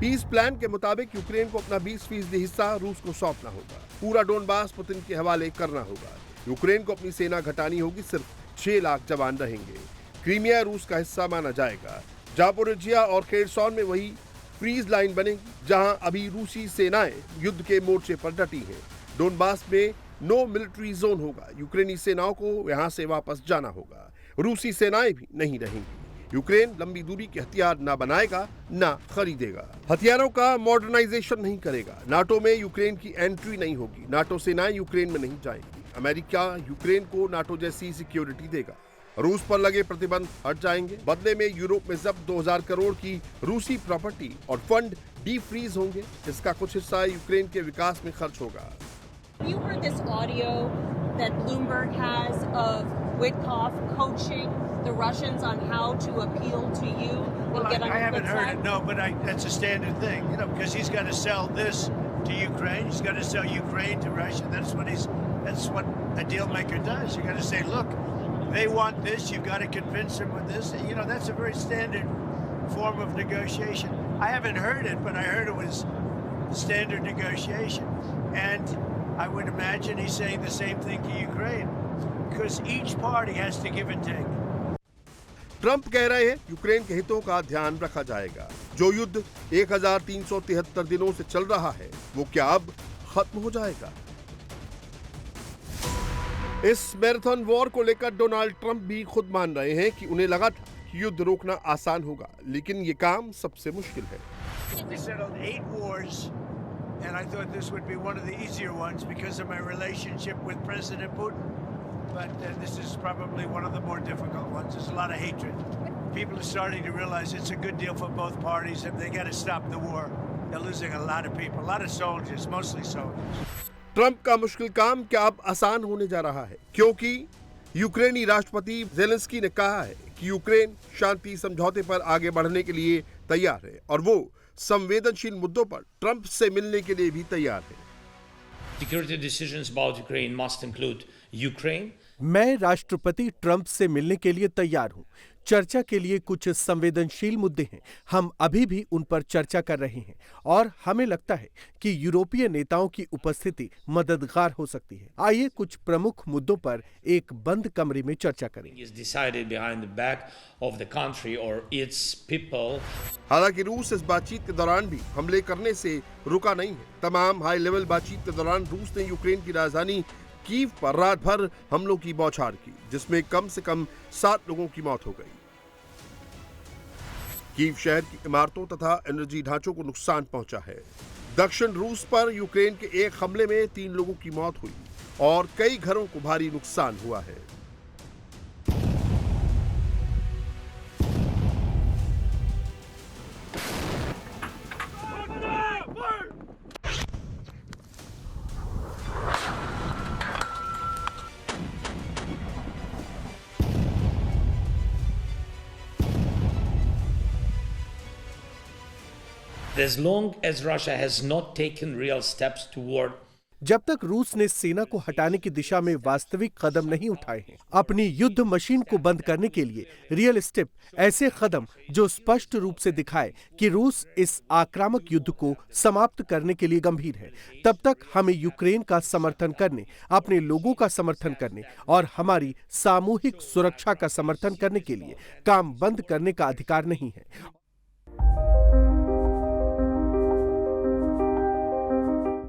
Piece plan के मुताबिक Ukraine को अपना 20% हिस्सा रूस को सौंपना होगा। पूरा डोनबास पुतिन के हवाले करना होगा। यूक्रेन को अपनी सेना घटानी होगी। सिर्फ 6 लाख जवान रहेंगे। क्रीमिया रूस का हिस्सा माना जाएगा। जापोरिजिया और खेरसॉन में वही फ्रीज लाइन बनेगी जहां अभी रूसी सेनाएं युद्ध के मोर्चे पर डटी हैं। डोनबास में नो मिलिट्री जोन होगा। यूक्रेनी सेनाओं को यहां से वापस जाना होगा। रूसी सेनाएं भी नहीं रहेंगी। यूक्रेन लंबी दूरी के हथियार ना बनाएगा ना खरीदेगा। हथियारों का मॉडर्नाइजेशन नहीं करेगा। नाटो में यूक्रेन की एंट्री नहीं होगी। नाटो सेनाएं यूक्रेन में नहीं जाएंगी। अमेरिका यूक्रेन को नाटो जैसी सिक्योरिटी देगा। रूस पर लगे प्रतिबंध हट जाएंगे। बदले में यूरोप में जब्त 2000 करोड़ की रूसी प्रॉपर्टी और फंड डी फ्रीज होंगे। इसका कुछ हिस्सा यूक्रेन के विकास में खर्च होगा। You heard this audio that Bloomberg has of Witkoff coaching the Russians on how to appeal to you and get on I your haven't good heard side? it, no, but that's a standard thing, because he's got to sell this to Ukraine. He's got to sell Ukraine to Russia. That's what a deal maker does. You got to say, look, they want this. You've got to convince them with this. That's a very standard form of negotiation. I haven't heard it, but I heard it was standard negotiation. And I would imagine he's saying the same thing to Ukraine, because each party has to give and take. Trump कह रहे हैं Ukraine के हितों का ध्यान रखा जाएगा। जो युद्ध 1373 दिनों से चल रहा है वो क्या अब खत्म हो जाएगा? इस मैराथन वॉर को लेकर डोनाल्ड ट्रंप भी खुद मान रहे हैं कि उन्हें लगा था कि युद्ध रोकना आसान होगा, लेकिन ये काम सबसे मुश्किल है। We settled 8 wars, and I thought this would be one of the easier ones because of my relationship with President Putin. But this is probably one of the more difficult ones. There's a lot of hatred. People are starting to realize it's a good deal for both parties, and they got to stop the war. They're losing a lot of people, a lot of soldiers, mostly soldiers. Trump का मुश्किल काम क्या अब आसान होने जा रहा है, क्योंकि यूक्रेनी राष्ट्रपति ज़ेलेंस्की ने कहा है कि यूक्रेन शांति समझौते पर आगे बढ़ने के लिए तैयार है और वो संवेदनशील मुद्दों पर ट्रंप से मिलने के लिए भी तैयार है। Security decisions about Ukraine must include Ukraine. मैं राष्ट्रपति ट्रंप से मिलने के लिए तैयार हूं। चर्चा के लिए कुछ संवेदनशील मुद्दे हैं। हम अभी भी उन पर चर्चा कर रहे हैं और हमें लगता है कि यूरोपीय नेताओं की उपस्थिति मददगार हो सकती है। आइए कुछ प्रमुख मुद्दों पर एक बंद कमरे में चर्चा करें। Is decided behind the back of the country or its people. हालांकि रूस इस बातचीत के दौरान भी हमले करने से रुका नहीं है। तमाम हाई लेवल बातचीत के दौरान रूस ने यूक्रेन की राजधानी कीव पर रात भर हमलों की बौछार की, जिसमें कम से कम 7 लोगों की मौत हो गई। कीव शहर की इमारतों तथा एनर्जी ढांचों को नुकसान पहुंचा है। दक्षिण रूस पर यूक्रेन के एक हमले में 3 लोगों की मौत हुई और कई घरों को भारी नुकसान हुआ है। As long as Russia has not taken real steps toward जब तक रूस ने सेना को हटाने की दिशा में वास्तविक कदम नहीं उठाए हैं, अपनी युद्ध मशीन को बंद करने के लिए रियल स्टेप, ऐसे कदम जो स्पष्ट रूप से दिखाए कि रूस इस आक्रामक युद्ध को समाप्त करने के लिए गंभीर है, तब तक हमें यूक्रेन का समर्थन करने, अपने लोगों का समर्थन करने और हमारी सामूहिक सुरक्षा का समर्थन करने के लिए काम बंद करने का अधिकार नहीं है।